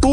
2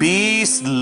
20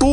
2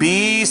20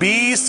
20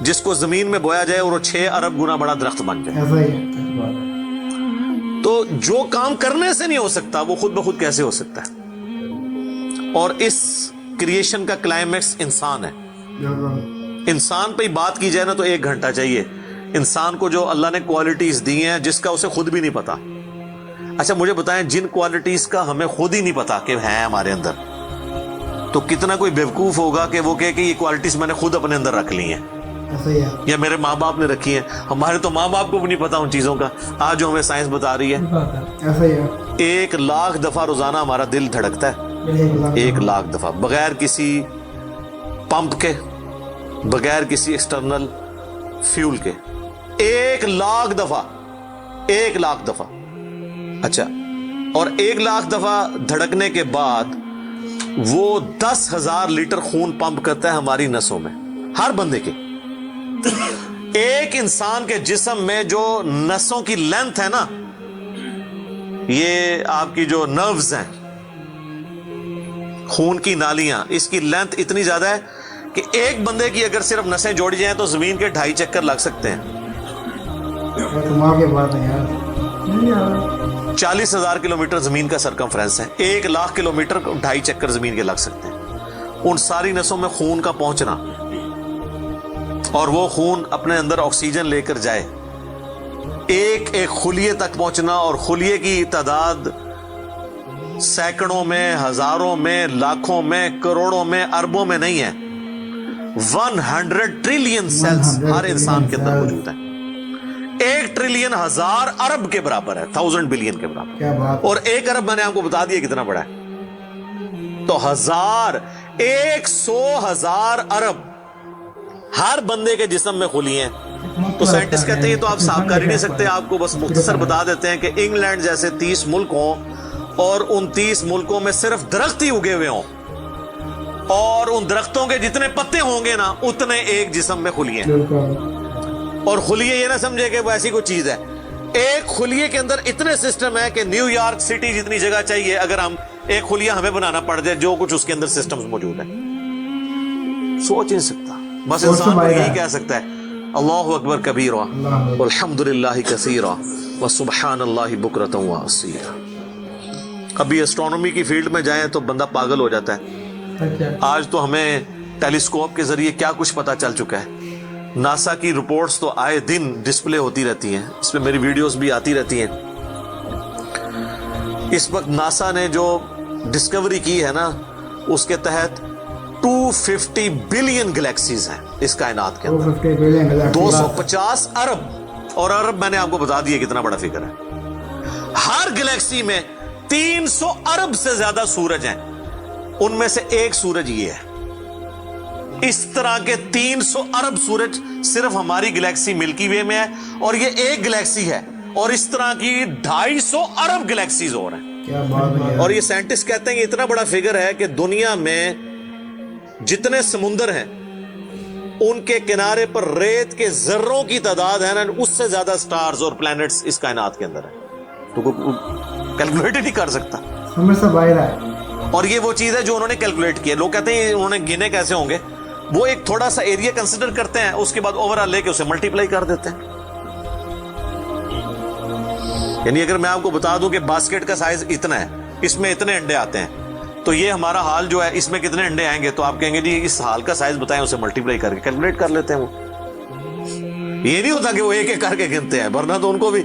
جس کو زمین میں بویا جائے اور وہ 6 ارب گنا بڑا درخت بن جائے. ایسا ہی ہے، سچ بات ہے. تو جو کام کرنے سے نہیں ہو سکتا وہ خود بخود کیسے ہو سکتا ہے؟ اور اس کریشن کا کلائمیکس انسان ہے. بالکل. انسان پہ ہی بات کی جائے نا تو 1 گھنٹہ چاہیے. انسان کو جو اللہ نے کوالٹیز دی ہیں جس کا اسے خود بھی نہیں پتا. اچھا مجھے بتائیں جن کوالٹیز کا ہمیں خود ہی نہیں پتا کہ ہیں ہمارے اندر، تو کتنا کوئی بیوقوف ہوگا کہ وہ کہے کہ یہ کوالٹیز میں نے خود اپنے اندر رکھ لی ہیں ایسا ہی ہے. یا میرے ماں باپ نے رکھی ہیں. ہمارے تو ماں باپ کو بھی نہیں پتا ان چیزوں کا، آج جو ہمیں سائنس بتا رہی ہے. ایسا ہی ہے. 1,00,000 دفعہ روزانہ ہمارا دل دھڑکتا ہے. 1,00,000 دفعہ بغیر کسی پمپ کے، بغیر کسی ایکسٹرنل فیول کے. 1,00,000 دفعہ. 1,00,000 دفعہ. اچھا، اور 1,00,000 دفعہ دھڑکنے کے بعد وہ 10,000 لیٹر خون پمپ کرتا ہے ہماری نسوں میں، ہر بندے کے. ایک انسان کے جسم میں جو نسوں کی لینتھ ہے نا، یہ آپ کی جو نروز ہیں، خون کی نالیاں، اس کی لینتھ اتنی زیادہ ہے کہ ایک بندے کی اگر صرف نسیں جوڑی جائیں تو زمین کے 2.5 چکر لگ سکتے ہیں. کمال کی بات ہے یار. 40,000 کلومیٹر زمین کا سرکمفرنس ہے. 1,00,000 کلومیٹر 2.5 چکر زمین کے لگ سکتے ہیں. ان ساری نسوں میں خون کا پہنچنا اور وہ خون اپنے اندر آکسیجن لے کر جائے، ایک ایک خلیے تک پہنچنا، اور خلیے کی تعداد سینکڑوں میں، ہزاروں میں، لاکھوں میں، کروڑوں میں، اربوں میں نہیں ہے. 100 ٹریلین سیلز ہر انسان کے اندر موجود ہیں. 1 ٹریلین 1000 ارب کے برابر ہے، 1000 بلین کے برابر. کیا بات. اور 1 ارب میں نے آپ کو بتا دیا کتنا بڑا ہے. تو 100,000 ارب ہر بندے کے جسم میں خلی ہیں. تو سائنٹسٹ کہتے ہیں تو آپ صاف کر ہی نہیں سکتے. آپ کو بس مختصر بتا دیتے ہیں کہ انگلینڈ جیسے 30 ملک ہوں اور ان 30 ملکوں میں صرف درخت ہی اگے ہوئے ہوں، اور ان درختوں کے جتنے پتے ہوں گے نا اتنے ایک جسم میں خلیے ہیں. اور خلیے یہ نہ سمجھے کہ وہ ایسی کوئی چیز ہے. ایک خلیے کے اندر اتنے سسٹم ہے کہ نیو یارک سٹی جتنی جگہ چاہیے اگر ہم ایک خلیہ ہمیں بنانا پڑ جائے، جو کچھ اس کے اندر سسٹمز موجود ہیں. سوچ نہیں سکتا. بس انسان کو یہی کہہ سکتا ہے اللہ اکبر کبیرا والحمد للہ کثیرا وسبحان اللہ بکرۃ واصیلا. ابھی اسٹرانومی کی فیلڈ میں جائیں تو بندہ پاگل ہو جاتا ہے. آج تو ہمیں ٹیلیسکوپ کے ذریعے کیا کچھ پتا چل چکا ہے. ناسا کی رپورٹس تو آئے دن ڈسپلے ہوتی رہتی ہیں، اس پہ میری ویڈیوز بھی آتی رہتی ہیں. اس وقت ناسا نے جو ڈسکوری کی ہے نا، اس کے تحت 250 بلین گلیکسیز ہیں اس کائنات کے اندر. 250 ارب، اور ارب میں نے آپ کو بتا دیا کتنا بڑا فگر ہے. ہر گلیکسی میں 300 ارب سے زیادہ سورج ہیں. ان میں سے ایک سورج یہ ہے. اس طرح کے 300 ارب سورج صرف ہماری گلیکسی ملکی وے میں ہے، اور یہ ایک گلیکسی ہے. اور اس طرح کی 250 ارب گلیکسیز اور ہیں. اور یہ سائنٹسٹ کہتے ہیں کہ اتنا بڑا فگر ہے کہ دنیا میں جتنے سمندر ہیں ان کے کنارے پر ریت کے ذروں کی تعداد ہے نا، اس سے زیادہ سٹارز اور پلانٹس اس کائنات کے اندر ہے. تو کوئی کیلکولیٹ ہی نہیں کر سکتا. سمجھ سے باہر ہے. اور یہ وہ چیز ہے جو انہوں نے کیلکولیٹ کی ہے. لوگ کہتے ہیں انہوں نے گنے کیسے ہوں گے. وہ ایک تھوڑا سا ایریا کنسیڈر کرتے ہیں، اس کے بعد اوور آل لے کے اسے ملٹیپلائی کر دیتے ہیں. یعنی اگر میں آپ کو بتا دوں کہ باسکٹ کا سائز اتنا ہے، اس میں اتنے انڈے آتے ہیں، تو یہ ہمارا حال جو ہے اس میں کتنے انڈے آئیں گے، تو آپ کہیں گے جی اس حال کا سائز بتائیں، اسے ملٹیپلائی کر کے کیلکولیٹ کر لیتے ہیں. وہ یہ نہیں ہوتا کہ وہ ایک ایک کر کے گنتے ہیں، ورنہ تو ان کو بھی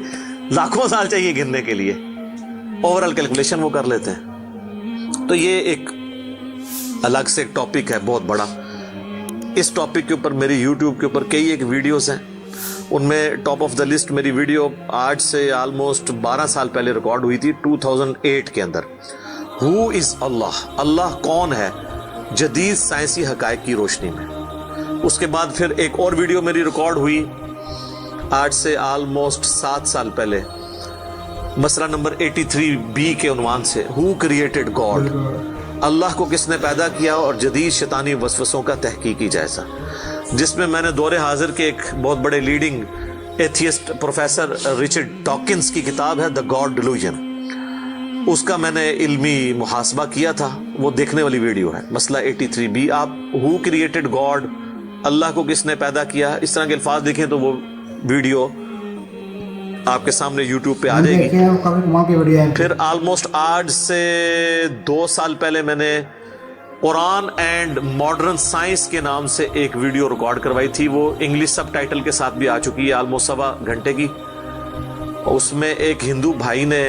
لاکھوں سال چاہیے گننے کے لیے. اوور آل کیلکولیشن وہ کر لیتے ہیں. تو یہ ایک الگ سے ایک ٹاپک ہے بہت بڑا. اس ٹاپک کے اوپر میری یوٹیوب کے اوپر کئی ایک ویڈیوز ہیں. ان میں ٹاپ آف دا لسٹ میری ویڈیو آج سے آلموسٹ 12 سال پہلے ریکارڈ ہوئی تھی 2008 کے اندر. ہو از اللہ، اللہ کون ہے جدید سائنسی حقائق کی روشنی میں. اس کے بعد پھر ایک اور ویڈیو میری ریکارڈ ہوئی آج سے آلموسٹ 7 سال پہلے، مسئلہ نمبر 83B کے عنوان سے، ہو کریٹڈ گاڈ، اللہ کو کس نے پیدا کیا اور جدید شیطانی وسوسوں کا تحقیقی جائزہ، جس میں نے دور حاضر کے ایک بہت بڑے leading atheist professor Richard Dawkins کی کتاب ہے دا گاڈ ڈیلوژن، اس کا میں نے علمی محاسبہ کیا تھا. وہ دیکھنے والی ویڈیو ہے مسئلہ 83B. آپ ہو کریٹڈ گاڈ اللہ کو کس نے پیدا کیا, اس طرح کے الفاظ لکھیں تو وہ ویڈیو آپ کے سامنے یوٹیوب پہ آ جائے گی. کافی کمال کی ویڈیو ہے. پھر آلموسٹ آج سے 2 سال پہلے میں نے قرآن اینڈ ماڈرن سائنس کے نام سے ایک ویڈیو ریکارڈ کروائی تھی, وہ انگلش سب ٹائٹل کے ساتھ بھی آ چکی ہے, آلموسٹ 1.25 گھنٹے کی. اس میں ایک ہندو بھائی نے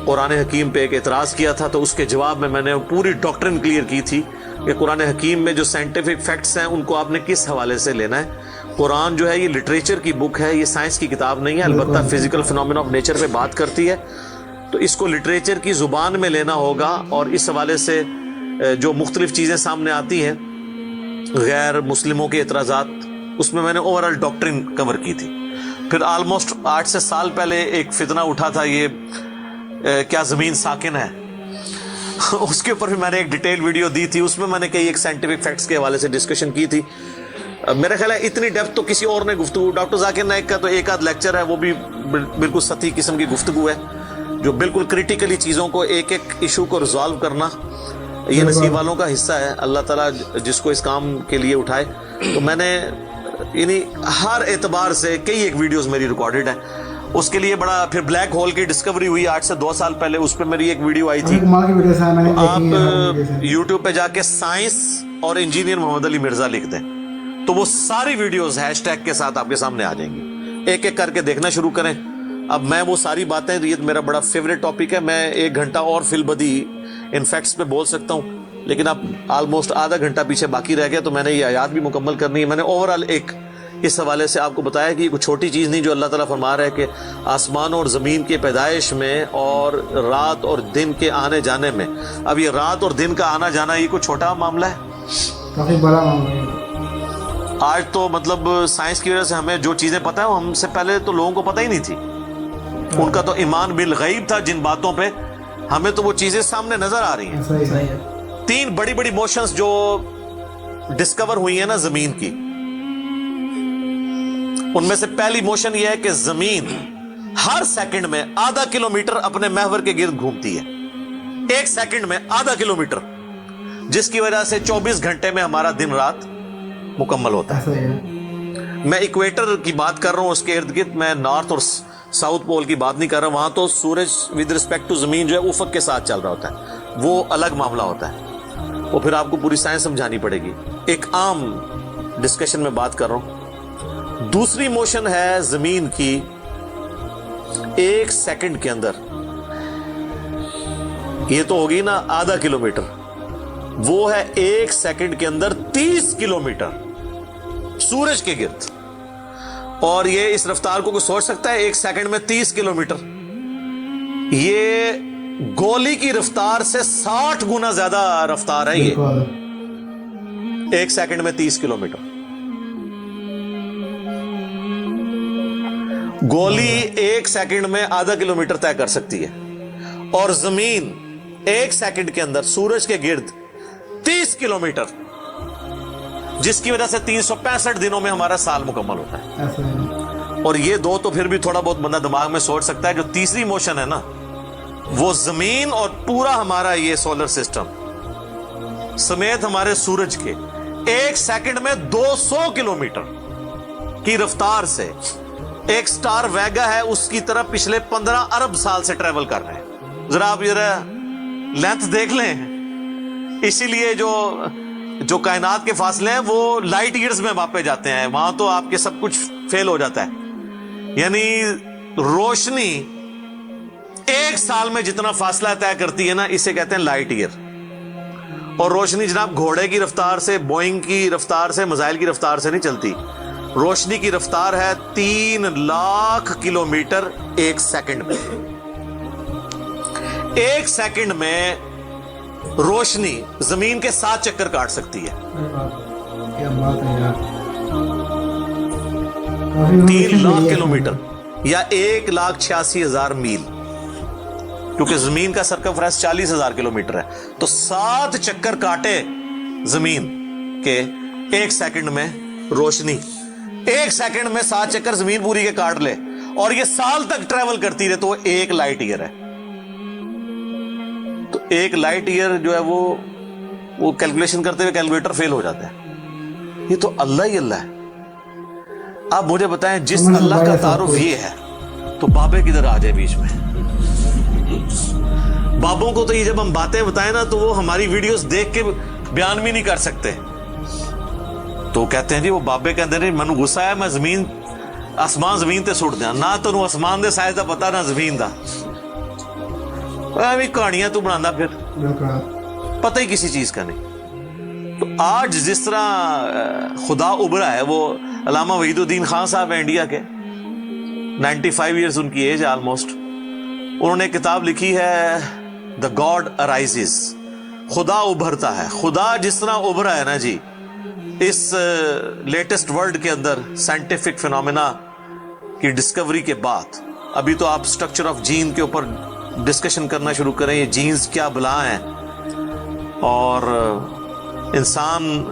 قرآن حکیم پہ ایک اعتراض کیا تھا, تو اس کے جواب میں نے پوری ڈاکٹرن کلیئر کی تھی کہ قرآن حکیم میں جو سائنٹیفک فیکٹس ہیں ان کو آپ نے کس حوالے سے لینا ہے. قرآن جو ہے یہ لٹریچر کی بک ہے, یہ سائنس کی کتاب نہیں ہے, البتہ فزیکل فنومینا آف نیچر پہ بات کرتی ہے, تو اس کو لٹریچر کی زبان میں لینا ہوگا. اور اس حوالے سے جو مختلف چیزیں سامنے آتی ہیں غیر مسلموں کے اعتراضات, اس میں نے اوورال ڈاکٹرن کور کی تھی. پھر آلموسٹ 8 سے سال پہلے ایک فتنہ اٹھا تھا, یہ کیا زمین ساکن ہے, اس کے اوپر بھی میں نے ایک ڈیٹیل ویڈیو دی تھی. اس میں نے کئی ایک سائنٹیفک فیکٹس کے حوالے سے ڈسکشن کی تھی. میرا خیال ہے اتنی ڈیپتھ تو کسی اور نے گفتگو, ڈاکٹر ذاکر نائک کا تو ایک آدھ لیکچر ہے, وہ بھی بالکل سطحی قسم کی گفتگو ہے, جو بالکل کریٹیکلی چیزوں کو ایک ایک ایشو کو ریزالو کرنا یہ نصیب والوں کا حصہ ہے. اللہ تعالیٰ جس کو اس کام کے لیے اٹھائے. تو میں نے یعنی ہر اعتبار سے کئی ایک ویڈیوز میری ریکارڈڈ ہیں. اس کے لیے بڑا پھر بلیک ہول کی ڈسکوری ہوئی 8 سے 2 سال پہلے, اس پہ میری ایک ویڈیو آئی تھی. آپ یوٹیوب پہ جا کے سائنس اور انجینئر محمد علی مرزا لکھ دیں تو وہ ساری ویڈیوز ہیش ٹیگ کے ساتھ آپ کے سامنے آ جائیں گی. ایک ایک کر کے دیکھنا شروع کریں. اب میں وہ ساری باتیں, یہ میرا بڑا فیوریٹ ٹاپک ہے, میں 1 گھنٹہ اور فی البدی ان فیکٹس پہ بول سکتا ہوں, لیکن اب آلموسٹ آدھا گھنٹہ پیچھے باقی رہ گیا, تو میں نے یہ آیات بھی مکمل کرنی ہے. میں نے اوورال ایک اس حوالے سے آپ کو بتایا کہ یہ کوئی چھوٹی چیز نہیں جو اللہ تعالیٰ فرما رہا ہے کہ آسمان اور زمین کے پیدائش میں اور رات اور دن کے آنے جانے میں. اب یہ رات اور دن کا آنا جانا یہ کوئی چھوٹا معاملہ ہے, کافی بڑا معاملہ ہے. آج تو مطلب سائنس کی وجہ سے ہمیں جو چیزیں پتہ ہیں ہم سے پہلے تو لوگوں کو پتہ ہی نہیں تھی. ان کا تو ایمان بالغیب تھا جن باتوں پہ, ہمیں تو وہ چیزیں سامنے نظر آ رہی ہیں. 3 بڑی بڑی موشنز جو ڈسکور ہوئی ہیں نا زمین کی, ان میں سے پہلی موشن یہ ہے کہ زمین ہر سیکنڈ میں آدھا کلومیٹر اپنے محور کے گرد گھومتی ہے. 1 سیکنڈ میں آدھا کلومیٹر, جس کی وجہ سے 24 گھنٹے میں ہمارا دن رات مکمل ہوتا ہے. میں ایکویٹر کی بات کر رہا ہوں, اس کے ارد گرد, میں نارتھ اور ساؤتھ پول کی بات نہیں کر رہا. وہاں تو سورج ود رسپیکٹ ٹو زمین جو ہے افق کے ساتھ چل رہا ہوتا ہے, وہ الگ معاملہ ہوتا ہے, وہ پھر آپ کو پوری سائنس سمجھانی پڑے گی. ایک عام ڈسکشن میں بات کر رہا ہوں. دوسری موشن ہے زمین کی 1 سیکنڈ کے اندر, یہ تو ہوگی نا آدھا کلومیٹر, وہ ہے 1 سیکنڈ کے اندر 30 کلومیٹر سورج کے گرد. اور یہ اس رفتار کو کوئی سوچ سکتا ہے 1 سیکنڈ میں 30 کلومیٹر؟ یہ گولی کی رفتار سے 60 گنا زیادہ رفتار ہے. یہ 1 سیکنڈ میں 30 کلومیٹر. گولی 1 سیکنڈ میں آدھا کلومیٹر طے کر سکتی ہے, اور زمین 1 سیکنڈ کے اندر سورج کے گرد 30 کلومیٹر, جس کی وجہ سے 365 دنوں میں ہمارا سال مکمل ہوتا ہے. اور یہ 2 تو پھر بھی تھوڑا بہت بندہ دماغ میں سوچ سکتا ہے. جو تیسری موشن ہے نا, وہ زمین اور پورا ہمارا یہ سولر سسٹم سمیت ہمارے سورج کے 1 سیکنڈ میں 200 کلومیٹر کی رفتار سے ایک سٹار ویگا ہے, اس کی طرف پچھلے 15 ارب سال سے ٹریول کر رہے ہیں. ذرا آپ لینتھ دیکھ لیں. اسی لیے جو کائنات کے فاصلے ہیں وہ لائٹ ایئرز میں ماپے جاتے ہیں. وہاں تو آپ کے سب کچھ فیل ہو جاتا ہے. یعنی روشنی 1 سال میں جتنا فاصلہ طے کرتی ہے نا, اسے کہتے ہیں لائٹ ایئر. اور روشنی جناب گھوڑے کی رفتار سے, بوئنگ کی رفتار سے, میزائل کی رفتار سے نہیں چلتی. روشنی کی رفتار ہے 3 لاکھ کلومیٹر 1 سیکنڈ میں. 1 سیکنڈ میں روشنی زمین کے 7 چکر کاٹ سکتی ہے. 3 لاکھ کلومیٹر یا 1,86,000 میل, کیونکہ زمین کا سرکمفرنس 40,000 کلومیٹر ہے. تو 7 چکر کاٹے زمین کے 1 سیکنڈ میں روشنی, 1 سیکنڈ میں 7 چکر زمین پوری کے کاٹ لے, اور یہ سال تک ٹریول کرتی رہے, تو 1 لائٹ ایئر ہے. تو 1 لائٹ ایئر جو ہے وہ کیلکولیشن کرتے ہوئے کیلکولیٹر فیل ہو جاتا ہے. یہ تو اللہ ہی اللہ ہے. آپ مجھے بتائیں جس اللہ کا تعارف یہ ہے تو بابے کدھر آ جائے بیچ میں؟ بابوں کو تو یہ جب ہم باتیں بتائیں نا تو وہ ہماری ویڈیوز دیکھ کے بیان بھی نہیں کر سکتے. تو کہتے ہیں جی وہ بابے کہتے ہیں مینوں غصہ ہے میں زمین آسمان زمین تے سٹ دیا. نہ تو آسمان دے سائز دا پتا نہ زمین دا. کہانیاں تو بنانا پھر پتہ ہی کسی چیز کا نہیں. تو آج جس طرح خدا ابھرا ہے, وہ علامہ وحید الدین خان صاحب ہیں انڈیا کے, 95 ایئرز ان کی ایج آلموسٹ. انہوں نے کتاب لکھی ہے دا گاڈ ارائزز, خدا ابھرتا ہے. خدا جس طرح ابھرا ہے نا جی اس لیٹسٹ ورلڈ کے اندر سائنٹیفک فینومینا کی ڈسکوری کے بعد, ابھی تو آپ اسٹرکچر آف جین کے اوپر ڈسکشن کرنا شروع کریں, یہ جینز کیا بلا ہیں اور انسان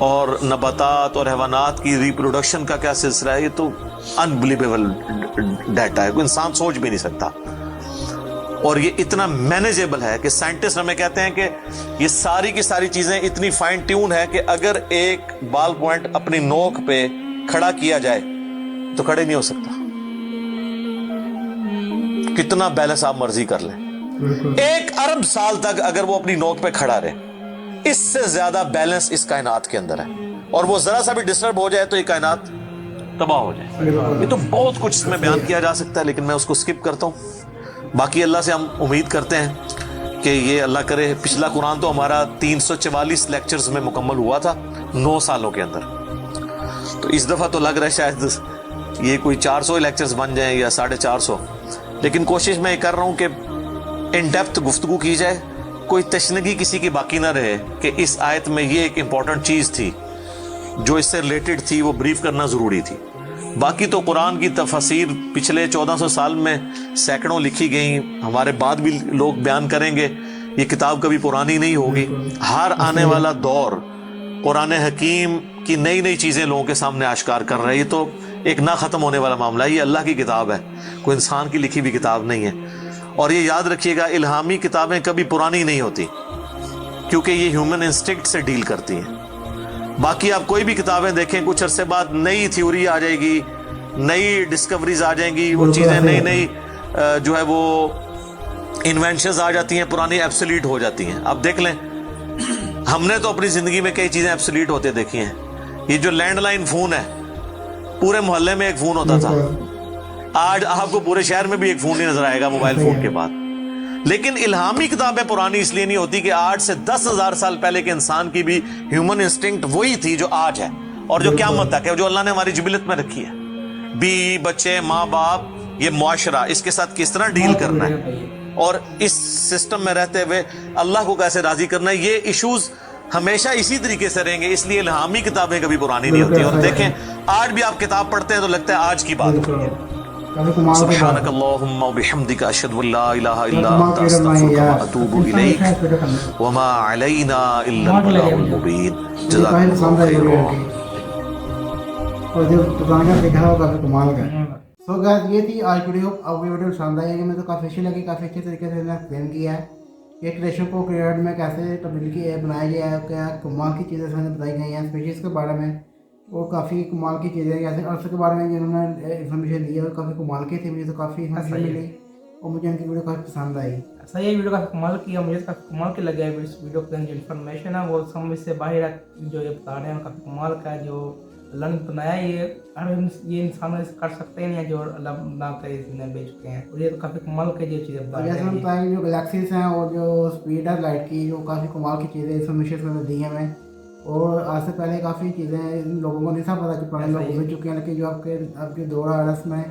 اور نباتات اور حیوانات کی ریپروڈکشن کا کیا سلسلہ ہے. یہ تو انبلیویبل ڈیٹا ہے, کوئی انسان سوچ بھی نہیں سکتا. اور یہ اتنا مینیجیبل ہے کہ سائنٹسٹ ہمیں کہتے ہیں کہ یہ ساری کی ساری چیزیں اتنی فائن ٹیون ہے کہ اگر ایک بال پوائنٹ اپنی نوک پہ کھڑا کیا جائے تو کھڑے نہیں ہو سکتا. کتنا بیلنس آپ مرضی کر لیں, 1 ارب سال تک اگر وہ اپنی نوک پہ کھڑا رہے, اس سے زیادہ بیلنس اس کائنات کے اندر ہے. اور وہ ذرا سا بھی ڈسٹرب ہو جائے تو یہ کائنات تباہ ہو جائے. یہ تو بہت کچھ اس میں بیان کیا جا سکتا ہے لیکن میں اس کو سکپ کرتا ہوں. باقی اللہ سے ہم امید کرتے ہیں کہ یہ اللہ کرے. پچھلا قرآن تو ہمارا 344 لیکچرز میں مکمل ہوا تھا 9 سالوں کے اندر. تو اس دفعہ تو لگ رہا ہے شاید یہ کوئی 400 لیکچرز بن جائیں یا 450. لیکن کوشش میں یہ کر رہا ہوں کہ ان ڈیپتھ گفتگو کی جائے, کوئی تشنگی کسی کی باقی نہ رہے کہ اس آیت میں یہ ایک امپورٹنٹ چیز تھی جو اس سے ریلیٹڈ تھی, وہ بریف کرنا ضروری تھی. باقی تو قرآن کی تفاسیر پچھلے 1400 سال میں سینکڑوں لکھی گئیں, ہمارے بعد بھی لوگ بیان کریں گے. یہ کتاب کبھی پرانی نہیں ہوگی. ہر آنے والا دور قرآن حکیم کی نئی نئی چیزیں لوگوں کے سامنے آشکار کر رہا ہے. یہ تو ایک نہ ختم ہونے والا معاملہ ہے. یہ اللہ کی کتاب ہے, کوئی انسان کی لکھی ہوئی کتاب نہیں ہے. اور یہ یاد رکھیے گا الہامی کتابیں کبھی پرانی نہیں ہوتی کیونکہ یہ ہیومن انسٹنکٹ سے ڈیل کرتی ہیں. باقی آپ کوئی بھی کتابیں دیکھیں, کچھ عرصے بعد نئی تھیوری آ جائے گی, نئی ڈسکوریز آ جائیں گی, وہ چیزیں نئی نئی جو ہے وہ انوینشنز آ جاتی ہیں, پرانی ایبسلیٹ ہو جاتی ہیں. آپ دیکھ لیں ہم نے تو اپنی زندگی میں کئی چیزیں ایبسلیٹ ہوتے دیکھی ہیں. یہ جو لینڈ لائن فون ہے, پورے محلے میں ایک فون ہوتا تھا, آج آپ کو پورے شہر میں بھی ایک فون نہیں نظر آئے گا موبائل فون کے بعد. لیکن الہامی کتابیں پرانی اس لیے نہیں ہوتی کہ آج سے 10,000 سال پہلے کے انسان کی بھی ہیومن انسٹنکٹ وہی تھی جو آج ہے اور جو قیامت تک ہے, جو اللہ نے ہماری جبلت میں رکھی ہے. بیوی بچے ماں باپ, یہ معاشرہ, اس کے ساتھ کس طرح ڈیل کرنا ہے اور اس سسٹم میں رہتے ہوئے اللہ کو کیسے راضی کرنا ہے, یہ ایشوز ہمیشہ اسی طریقے سے رہیں گے. اس لیے الہامی کتابیں کبھی پرانی نہیں ہوتی. اور دیکھیں آج بھی آپ کتاب پڑھتے ہیں تو لگتا ہے آج کی بات ہوئی ہے. سبحانک اللہم و بحمدک اشہد ان لا الہ الا انت استغفرک و اتوب الیک وما علینا الا البلاغ المبین. جزاکم اللہ خیر. اور جو پرانا دیکھا وہ کافی کمال کا ہے. سو گائز یہ تھی آج ویڈیو. اب یہ ویڈیو پسند آئی ہے کہ میں تو کافی اچھی لگی, کافی اچھے طریقے سے ایکسپلین کیا ہے کہ ایک ریشو کو کریڈ میں کیسے تبدیلی بنایا گیا ہے, کیا کمال کی چیزیں میں نے بتائی گئی ہیں. اسپیشیز کے بارے میں وہ کافی کمال کی چیزیں, جیسے عرصے کے بارے میں جنہوں نے انفارمیشن دی ہے وہ کافی کمال کی تھی. مجھے تو کافی انفارمیشن ملی اور مجھے ان کی ویڈیو کافی پسند آئی. ایسا یہ ویڈیو کافی کمال کیا, مجھے کافی کمال کے لگا ہے. اس ویڈیو کے اندر جو انفارمیشن ہے وہ سمجھ سے باہر ہے, جو یہ بتا رہے ہیں کافی کمال کا ہے. جو اللہ نے بنایا یہ انسان کر سکتے ہیں جو اللہ نہ کرے بھیج چکے ہیں. اور یہ تو کافی کمال کے جو چیزیں بتا رہے ہیں. جیسے بتائیں جو گلیکسیز ہیں اور جو اسپیڈ ہے لائٹ کی, جو کافی کمال کی چیزیں انفارمیشن میں دی ہیں ہمیں. اور آج سے پہلے کافی چیزیں لوگوں کو نہیں تھا پتا کہ پرانے لوگ گزر چکے ہیں, لیکن جو آپ کے دور ہے رس میں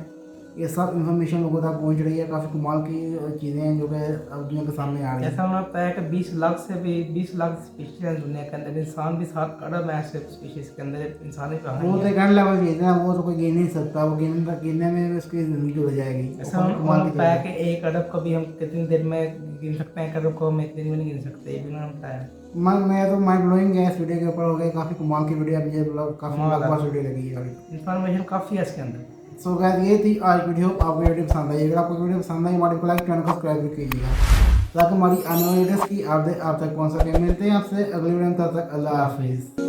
یہ سب انفارمیشن لوگوں تک پہنچ رہی ہے. کافی کمال کی چیزیں ہیں جو کہ اب دنیا کے سامنے آ رہی ہیں. ایسا ہونا پڑتا ہے کہ 20 لاکھ سے بھی 20 لاکھ اسپیشیز ہیں دنیا کے اندر, انسان بھی 7 ارب ہیں ایسے اسپیشیز کے اندر. انسان ہی وہ تو ایک لیول چیز ہے, وہ تو کوئی گن نہیں سکتا, وہ گننے میں اس کی زندگی جڑ جائے گی. ایسا ہوتا ہے کہ 1 ارب کو بھی ہم کتنی دیر میں گن سکتے ہیں, 1 ارب کو ہم ایک دن میں نہیں گن سکتے. یہ بھی ہوتا ہے. میں تو مائنڈ بلوئنگ ہے اس ویڈیو کے اوپر ہو گئی. کافی کمال کی ویڈیو, مجھے کافی لمبا ویڈیو لگی ہے. انفارمیشن کافی ہے اس کے اندر. سو گائز یہ تھی آج ویڈیو. آپ کو ویڈیو پسند آئی, اگر آپ کو ویڈیو پسند آئی ہمارے کو لائک چینل کو سبسکرائب بھی کیجیے گا تاکہ ہماری آنے والی ویڈیوز کی آپ تک پہنچ سکے. ملتے ہیں آپ سے اگلی ویڈیو میں, تب تک اللہ حافظ.